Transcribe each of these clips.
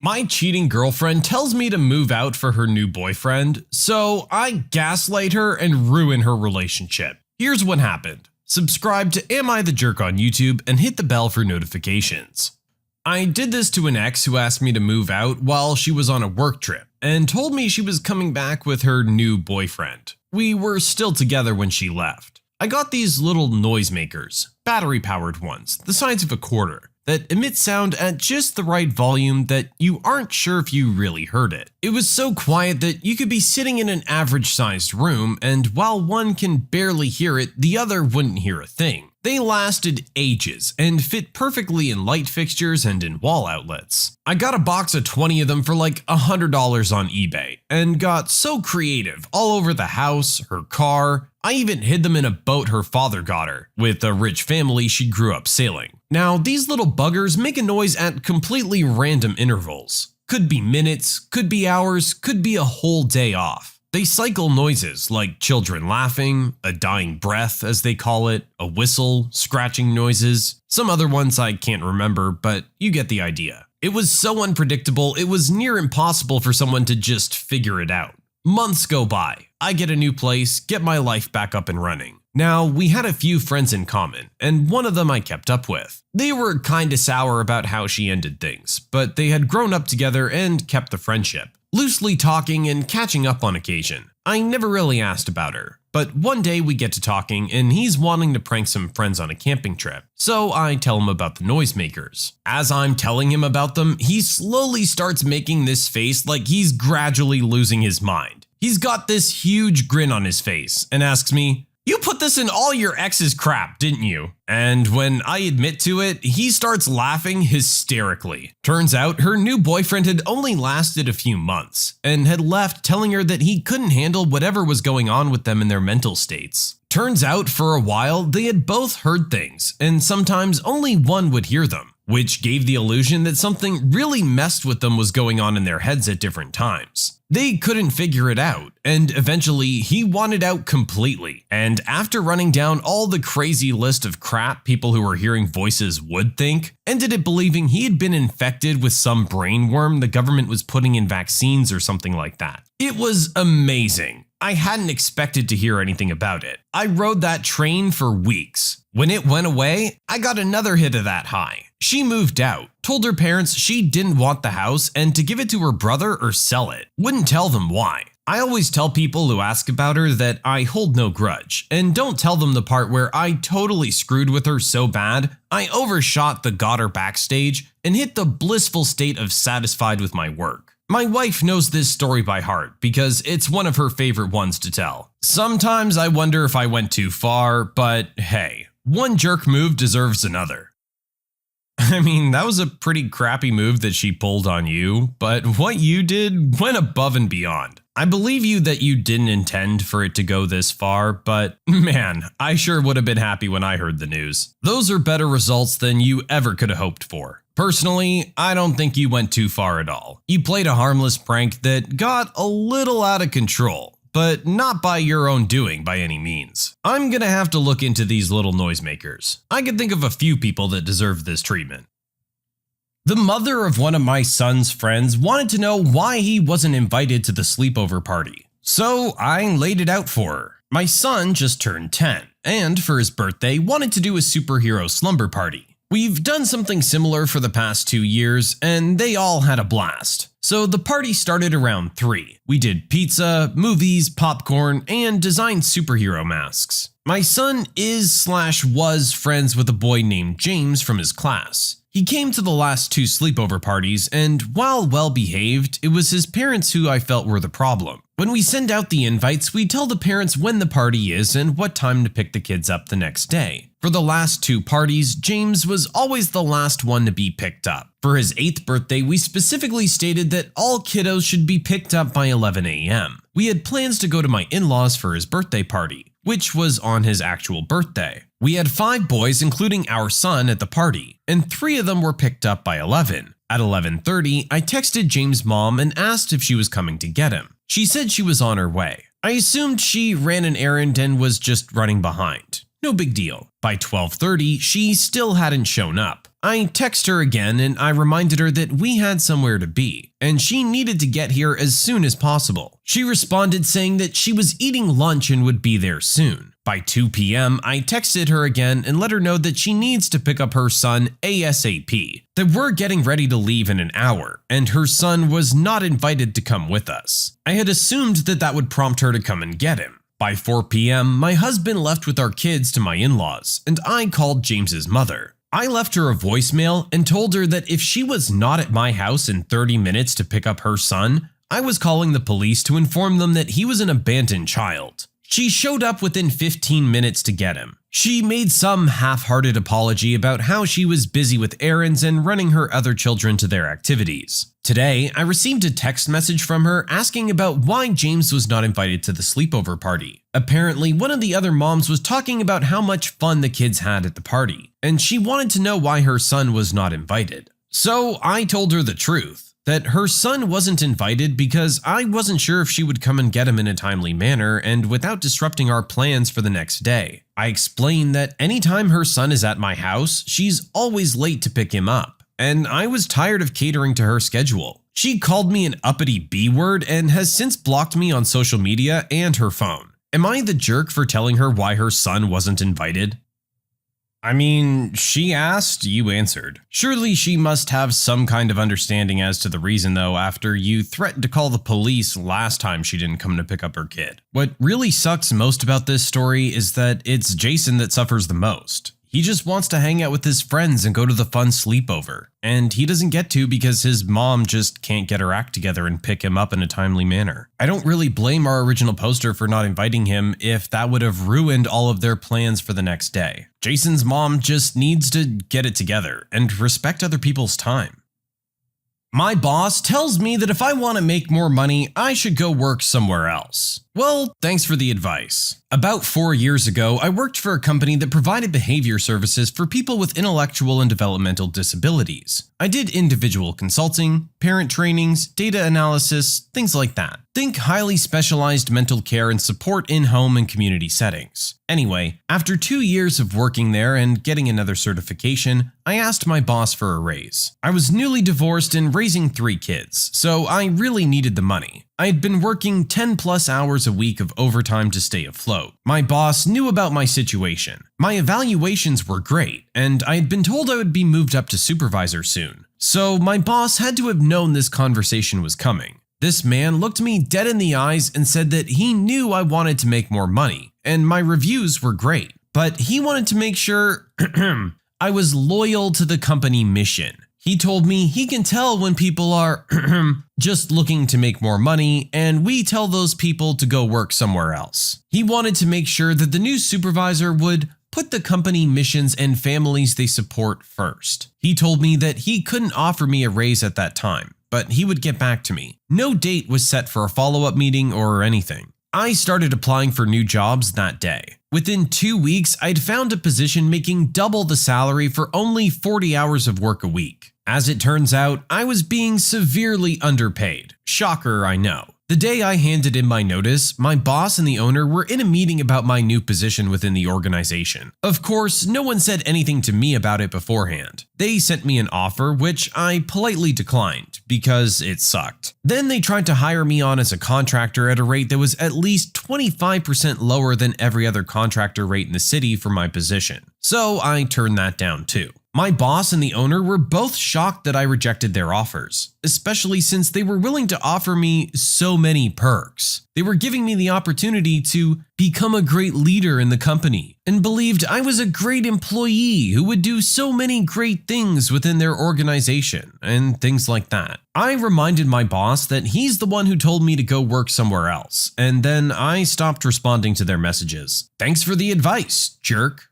My cheating girlfriend tells me to move out for her new boyfriend, so I gaslight her and ruin her relationship. Here's what happened. Subscribe to Am I the Jerk on YouTube and hit the bell for notifications. I did this to an ex who asked me to move out while she was on a work trip and told me she was coming back with her new boyfriend. We were still together when she left. I got these little noisemakers, battery-powered ones, the size of a quarter, that emit sound at just the right volume that you aren't sure if you really heard it. It was so quiet that you could be sitting in an average-sized room, and while one can barely hear it, the other wouldn't hear a thing. They lasted ages and fit perfectly in light fixtures and in wall outlets. I got a box of 20 of them for like $100 on eBay and got so creative all over the house, her car. I even hid them in a boat her father got her, with a rich family she grew up sailing. Now, these little buggers make a noise at completely random intervals. Could be minutes, could be hours, could be a whole day off. They cycle noises like children laughing, a dying breath as they call it, a whistle, scratching noises, some other ones I can't remember, but you get the idea. It was so unpredictable, it was near impossible for someone to just figure it out. Months go by, I get a new place, get my life back up and running. Now, we had a few friends in common, and one of them I kept up with. They were kinda sour about how she ended things, but they had grown up together and kept the friendship. Loosely talking and catching up on occasion. I never really asked about her, but one day we get to talking and he's wanting to prank some friends on a camping trip, so I tell him about the noisemakers. As I'm telling him about them, he slowly starts making this face like he's gradually losing his mind. He's got this huge grin on his face and asks me, "You put this in all your ex's crap, didn't you?" And when I admit to it, he starts laughing hysterically. Turns out her new boyfriend had only lasted a few months and had left telling her that he couldn't handle whatever was going on with them in their mental states. Turns out for a while they had both heard things and sometimes only one would hear them, which gave the illusion that something really messed with them was going on in their heads at different times. They couldn't figure it out, and eventually he wanted out completely. And after running down all the crazy list of crap people who were hearing voices would think, ended up believing he had been infected with some brain worm the government was putting in vaccines or something like that. It was amazing. I hadn't expected to hear anything about it. I rode that train for weeks. When it went away, I got another hit of that high. She moved out, told her parents she didn't want the house and to give it to her brother or sell it. Wouldn't tell them why. I always tell people who ask about her that I hold no grudge, and don't tell them the part where I totally screwed with her so bad, I overshot the got her backstage and hit the blissful state of satisfied with my work. My wife knows this story by heart because it's one of her favorite ones to tell. Sometimes I wonder if I went too far, but hey, one jerk move deserves another. I mean, that was a pretty crappy move that she pulled on you, but what you did went above and beyond. I believe you that you didn't intend for it to go this far, but man, I sure would have been happy when I heard the news. Those are better results than you ever could have hoped for. Personally, I don't think you went too far at all. You played a harmless prank that got a little out of control, but not by your own doing by any means. I'm gonna have to look into these little noisemakers. I can think of a few people that deserve this treatment. The mother of one of my son's friends wanted to know why he wasn't invited to the sleepover party, so I laid it out for her. My son just turned 10, and for his birthday wanted to do a superhero slumber party. We've done something similar for the past 2 years, and they all had a blast. So the party started around 3. We did pizza, movies, popcorn, and designed superhero masks. My son is/was friends with a boy named James from his class. He came to the last 2 sleepover parties, and while well behaved, it was his parents who I felt were the problem. When we send out the invites, we tell the parents when the party is and what time to pick the kids up the next day. For the last 2 parties, James was always the last one to be picked up. For his 8th birthday, we specifically stated that all kiddos should be picked up by 11 a.m. We had plans to go to my in-laws for his birthday party, which was on his actual birthday. We had 5 boys, including our son, at the party, and 3 of them were picked up by 11. At 11:30, I texted James' mom and asked if she was coming to get him. She said she was on her way. I assumed she ran an errand and was just running behind. No big deal. By 12:30, she still hadn't shown up. I texted her again and I reminded her that we had somewhere to be, and she needed to get here as soon as possible. She responded saying that she was eating lunch and would be there soon. By 2 p.m., I texted her again and let her know that she needs to pick up her son ASAP, that we're getting ready to leave in an hour, and her son was not invited to come with us. I had assumed that that would prompt her to come and get him. By 4 p.m., my husband left with our kids to my in-laws, and I called James's mother. I left her a voicemail and told her that if she was not at my house in 30 minutes to pick up her son, I was calling the police to inform them that he was an abandoned child. She showed up within 15 minutes to get him. She made some half-hearted apology about how she was busy with errands and running her other children to their activities. Today, I received a text message from her asking about why James was not invited to the sleepover party. Apparently, one of the other moms was talking about how much fun the kids had at the party, and she wanted to know why her son was not invited. So I told her the truth, that her son wasn't invited because I wasn't sure if she would come and get him in a timely manner and without disrupting our plans for the next day. I explained that anytime her son is at my house, she's always late to pick him up, and I was tired of catering to her schedule. She called me an uppity B-word and has since blocked me on social media and her phone. Am I the jerk for telling her why her son wasn't invited? I mean, she asked, you answered. Surely she must have some kind of understanding as to the reason though after you threatened to call the police last time she didn't come to pick up her kid. What really sucks most about this story is that it's Jason that suffers the most. He just wants to hang out with his friends and go to the fun sleepover, and he doesn't get to because his mom just can't get her act together and pick him up in a timely manner. I don't really blame our original poster for not inviting him if that would have ruined all of their plans for the next day. Jason's mom just needs to get it together and respect other people's time. My boss tells me that if I want to make more money, I should go work somewhere else. Well, thanks for the advice. About 4 years ago, I worked for a company that provided behavior services for people with intellectual and developmental disabilities. I did individual consulting, parent trainings, data analysis, things like that. Think highly specialized mental care and support in home and community settings. Anyway, after 2 years of working there and getting another certification, I asked my boss for a raise. I was newly divorced and raising 3 kids, so I really needed the money. I had been working 10+ hours a week of overtime to stay afloat. My boss knew about my situation. My evaluations were great, and I had been told I would be moved up to supervisor soon. So my boss had to have known this conversation was coming. This man looked me dead in the eyes and said that he knew I wanted to make more money, and my reviews were great. But he wanted to make sure I was loyal to the company mission. He told me he can tell when people are just looking to make more money, and we tell those people to go work somewhere else. He wanted to make sure that the new supervisor would put the company missions and families they support first. He told me that he couldn't offer me a raise at that time, but he would get back to me. No date was set for a follow-up meeting or anything. I started applying for new jobs that day. Within 2 weeks, I'd found a position making double the salary for only 40 hours of work a week. As it turns out, I was being severely underpaid. Shocker, I know. The day I handed in my notice, my boss and the owner were in a meeting about my new position within the organization. Of course, no one said anything to me about it beforehand. They sent me an offer, which I politely declined because it sucked. Then they tried to hire me on as a contractor at a rate that was at least 25% lower than every other contractor rate in the city for my position. So I turned that down too. My boss and the owner were both shocked that I rejected their offers, especially since they were willing to offer me so many perks. They were giving me the opportunity to become a great leader in the company and believed I was a great employee who would do so many great things within their organization and things like that. I reminded my boss that he's the one who told me to go work somewhere else, and then I stopped responding to their messages. Thanks for the advice, jerk.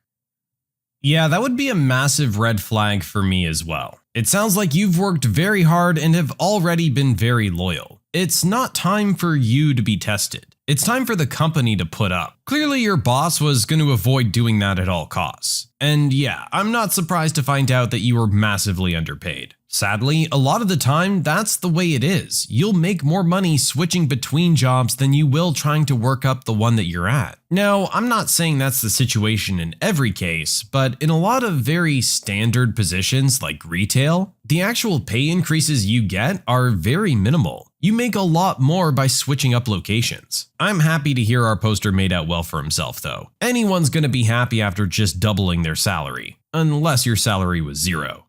Yeah, that would be a massive red flag for me as well. It sounds like you've worked very hard and have already been very loyal. It's not time for you to be tested. It's time for the company to put up. Clearly your boss was going to avoid doing that at all costs. And yeah, I'm not surprised to find out that you were massively underpaid. Sadly, a lot of the time, that's the way it is. You'll make more money switching between jobs than you will trying to work up the one that you're at. Now, I'm not saying that's the situation in every case, but in a lot of very standard positions like retail, the actual pay increases you get are very minimal. You make a lot more by switching up locations. I'm happy to hear our poster made out well for himself though. Anyone's gonna be happy after just doubling their salary, unless your salary was zero.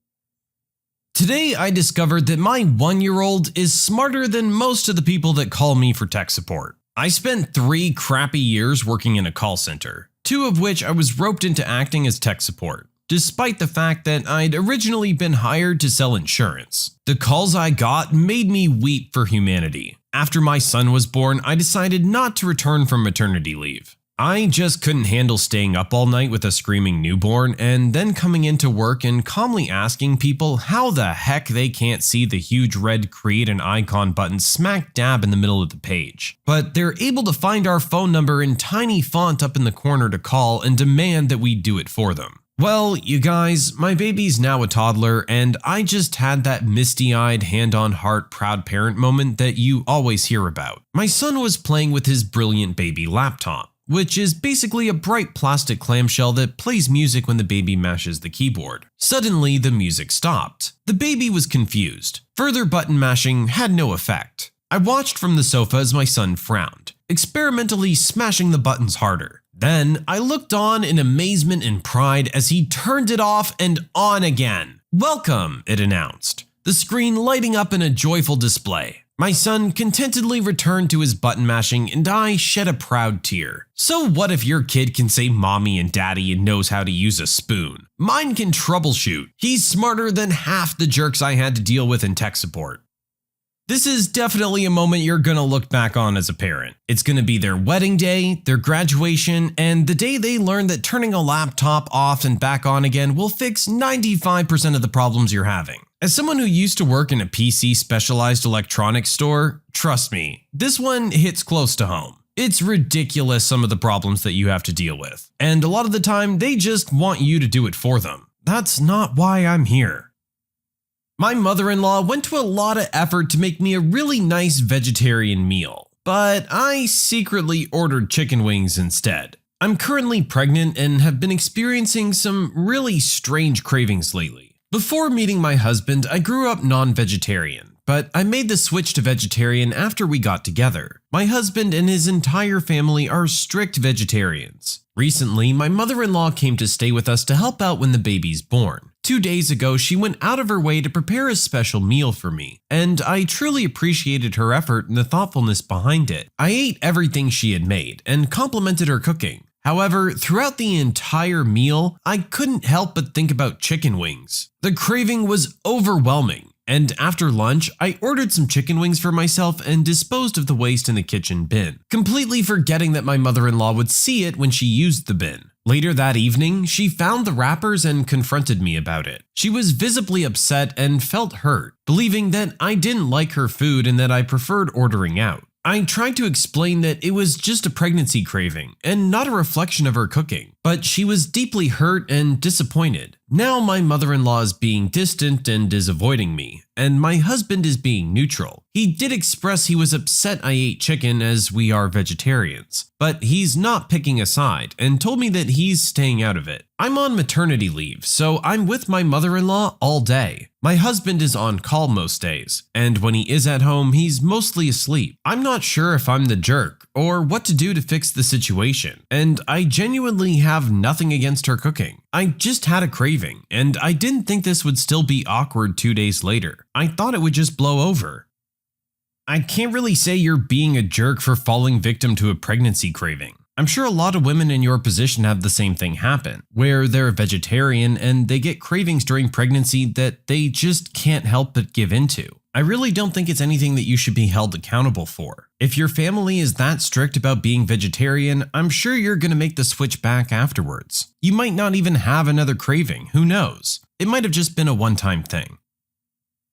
Today, I discovered that my 1-year-old is smarter than most of the people that call me for tech support. I spent 3 crappy years working in a call center, 2 of which I was roped into acting as tech support, despite the fact that I'd originally been hired to sell insurance. The calls I got made me weep for humanity. After my son was born, I decided not to return from maternity leave. I just couldn't handle staying up all night with a screaming newborn and then coming into work and calmly asking people how the heck they can't see the huge red create an icon button smack dab in the middle of the page. But they're able to find our phone number in tiny font up in the corner to call and demand that we do it for them. Well, you guys, my baby's now a toddler and I just had that misty-eyed, hand-on-heart proud parent moment that you always hear about. My son was playing with his brilliant baby laptop, which is basically a bright plastic clamshell that plays music when the baby mashes the keyboard. Suddenly, the music stopped. The baby was confused. Further button mashing had no effect. I watched from the sofa as my son frowned, experimentally smashing the buttons harder. Then, I looked on in amazement and pride as he turned it off and on again. "Welcome," it announced, the screen lighting up in a joyful display. My son contentedly returned to his button mashing and I shed a proud tear. So what if your kid can say mommy and daddy and knows how to use a spoon? Mine can troubleshoot. He's smarter than half the jerks I had to deal with in tech support. This is definitely a moment you're gonna look back on as a parent. It's gonna be their wedding day, their graduation, and the day they learn that turning a laptop off and back on again will fix 95% of the problems you're having. As someone who used to work in a PC specialized electronics store, trust me, this one hits close to home. It's ridiculous some of the problems that you have to deal with, and a lot of the time they just want you to do it for them. That's not why I'm here. My mother-in-law went to a lot of effort to make me a really nice vegetarian meal, but I secretly ordered chicken wings instead. I'm currently pregnant and have been experiencing some really strange cravings lately. Before meeting my husband, I grew up non-vegetarian, but I made the switch to vegetarian after we got together. My husband and his entire family are strict vegetarians. Recently, my mother-in-law came to stay with us to help out when the baby's born. 2 days ago, she went out of her way to prepare a special meal for me, and I truly appreciated her effort and the thoughtfulness behind it. I ate everything she had made and complimented her cooking. However, throughout the entire meal, I couldn't help but think about chicken wings. The craving was overwhelming, and after lunch, I ordered some chicken wings for myself and disposed of the waste in the kitchen bin, completely forgetting that my mother-in-law would see it when she used the bin. Later that evening, she found the wrappers and confronted me about it. She was visibly upset and felt hurt, believing that I didn't like her food and that I preferred ordering out. I tried to explain that it was just a pregnancy craving and not a reflection of her cooking, but she was deeply hurt and disappointed. Now my mother-in-law is being distant and is avoiding me, and my husband is being neutral. He did express he was upset I ate chicken as we are vegetarians, but he's not picking a side and told me that he's staying out of it. I'm on maternity leave, so I'm with my mother-in-law all day. My husband is on call most days, and when he is at home, he's mostly asleep. I'm not sure if I'm the jerk or what to do to fix the situation, and I genuinely have nothing against her cooking. I just had a craving, and I didn't think this would still be awkward 2 days later. I thought it would just blow over. I can't really say you're being a jerk for falling victim to a pregnancy craving. I'm sure a lot of women in your position have the same thing happen, where they're vegetarian and they get cravings during pregnancy that they just can't help but give into. I really don't think it's anything that you should be held accountable for. If your family is that strict about being vegetarian, I'm sure you're going to make the switch back afterwards. You might not even have another craving, who knows? It might have just been a one-time thing.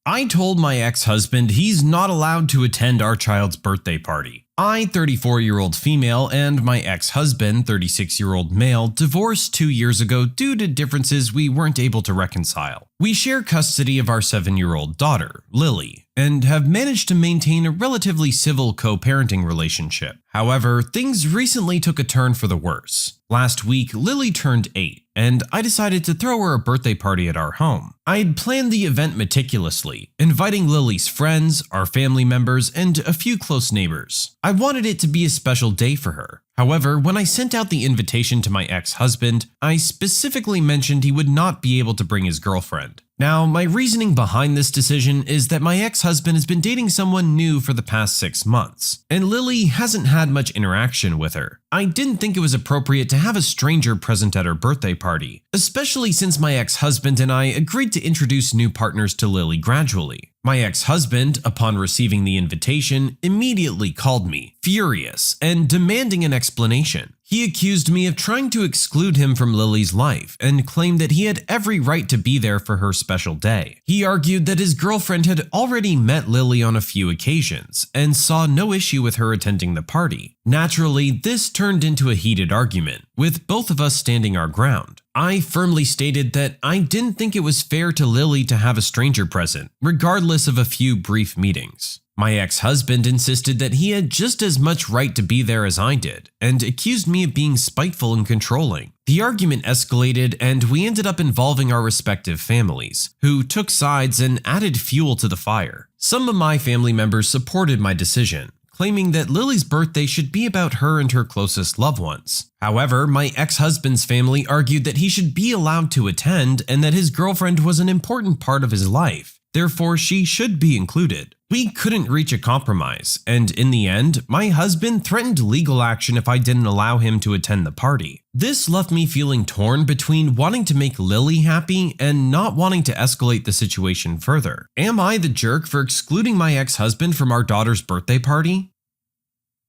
I told my ex-husband he's not allowed to attend our child's birthday party. I, 34-year-old female, and my ex-husband, 36-year-old male, divorced 2 years ago due to differences we weren't able to reconcile. We share custody of our 7-year-old daughter, Lily, and have managed to maintain a relatively civil co-parenting relationship. However, things recently took a turn for the worse. Last week, Lily turned 8, and I decided to throw her a birthday party at our home. I'd planned the event meticulously, inviting Lily's friends, our family members, and a few close neighbors. I wanted it to be a special day for her. However, when I sent out the invitation to my ex-husband, I specifically mentioned he would not be able to bring his girlfriend. Now, my reasoning behind this decision is that my ex-husband has been dating someone new for the past 6 months, and Lily hasn't had much interaction with her. I didn't think it was appropriate to have a stranger present at her birthday party, especially since my ex-husband and I agreed to introduce new partners to Lily gradually. My ex-husband, upon receiving the invitation, immediately called me, furious and demanding an explanation. He accused me of trying to exclude him from Lily's life and claimed that he had every right to be there for her special day. He argued that his girlfriend had already met Lily on a few occasions and saw no issue with her attending the party. Naturally, this turned into a heated argument, with both of us standing our ground. I firmly stated that I didn't think it was fair to Lily to have a stranger present, regardless of a few brief meetings. My ex-husband insisted that he had just as much right to be there as I did, and accused me of being spiteful and controlling. The argument escalated, and we ended up involving our respective families, who took sides and added fuel to the fire. Some of my family members supported my decision, claiming that Lily's birthday should be about her and her closest loved ones. However, my ex-husband's family argued that he should be allowed to attend and that his girlfriend was an important part of his life. Therefore, she should be included. We couldn't reach a compromise, and in the end, my husband threatened legal action if I didn't allow him to attend the party. This left me feeling torn between wanting to make Lily happy and not wanting to escalate the situation further. Am I the jerk for excluding my ex-husband from our daughter's birthday party?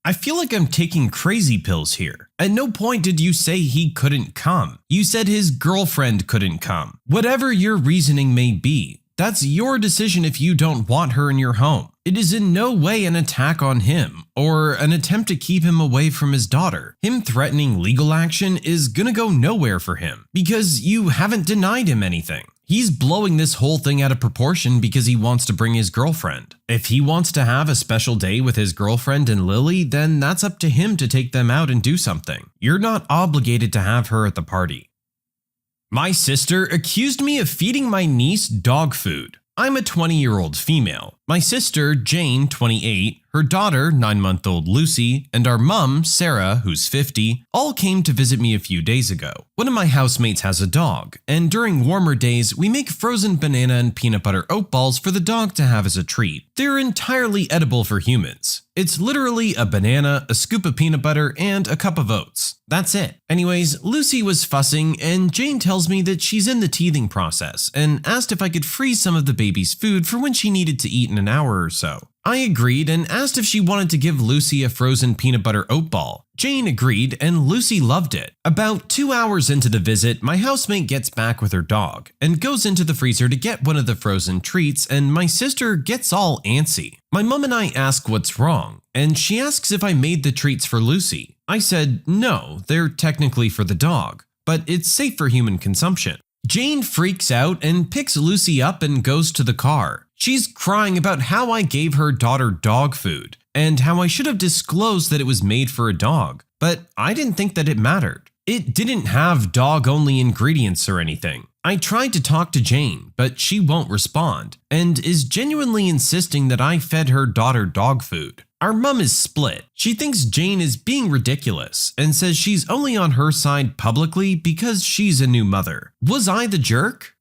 I feel like I'm taking crazy pills here. At no point did you say he couldn't come. You said his girlfriend couldn't come. Whatever your reasoning may be, that's your decision if you don't want her in your home. It is in no way an attack on him or an attempt to keep him away from his daughter. Him threatening legal action is gonna go nowhere for him because you haven't denied him anything. He's blowing this whole thing out of proportion because he wants to bring his girlfriend. If he wants to have a special day with his girlfriend and Lily, then that's up to him to take them out and do something. You're not obligated to have her at the party. My sister accused me of feeding my niece dog food. I'm a 20-year-old female. My sister, Jane, 28, her daughter, 9-month-old Lucy, and our mum, Sarah, who's 50, all came to visit me a few days ago. One of my housemates has a dog, and during warmer days, we make frozen banana and peanut butter oat balls for the dog to have as a treat. They're entirely edible for humans. It's literally a banana, a scoop of peanut butter, and a cup of oats. That's it. Anyways, Lucy was fussing, and Jane tells me that she's in the teething process and asked if I could freeze some of the baby's food for when she needed to eat in an hour or so. I agreed and asked if she wanted to give Lucy a frozen peanut butter oat ball. Jane agreed, and Lucy loved it. About 2 hours into the visit, my housemate gets back with her dog and goes into the freezer to get one of the frozen treats, and my sister gets all antsy. My mom and I ask what's wrong, and she asks if I made the treats for Lucy. I said no, they're technically for the dog, but it's safe for human consumption. Jane freaks out and picks Lucy up and goes to the car. She's crying about how I gave her daughter dog food and how I should have disclosed that it was made for a dog, but I didn't think that it mattered. It didn't have dog-only ingredients or anything. I tried to talk to Jane, but she won't respond and is genuinely insisting that I fed her daughter dog food. Our mum is split. She thinks Jane is being ridiculous and says she's only on her side publicly because she's a new mother. Was I the jerk?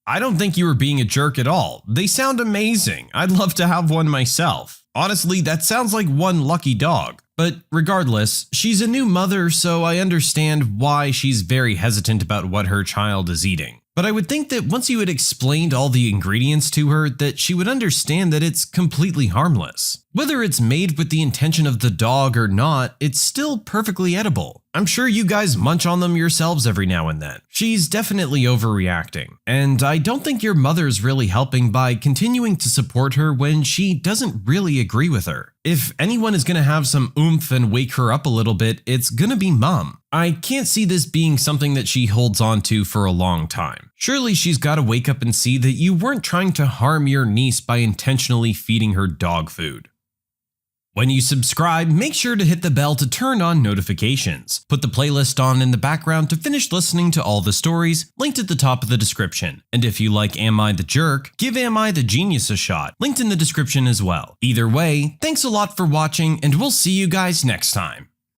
I don't think you were being a jerk at all. They sound amazing. I'd love to have one myself. Honestly, that sounds like one lucky dog. But regardless, she's a new mother, so I understand why she's very hesitant about what her child is eating. But I would think that once you had explained all the ingredients to her, that she would understand that it's completely harmless. Whether it's made with the intention of the dog or not, it's still perfectly edible. I'm sure you guys munch on them yourselves every now and then. She's definitely overreacting, and I don't think your mother's really helping by continuing to support her when she doesn't really agree with her. If anyone is gonna have some oomph and wake her up a little bit, it's gonna be mom. I can't see this being something that she holds on to for a long time. Surely she's gotta wake up and see that you weren't trying to harm your niece by intentionally feeding her dog food. When you subscribe, make sure to hit the bell to turn on notifications. Put the playlist on in the background to finish listening to all the stories, linked at the top of the description. And if you like Am I the Jerk, give Am I the Genius a shot, linked in the description as well. Either way, thanks a lot for watching, and we'll see you guys next time.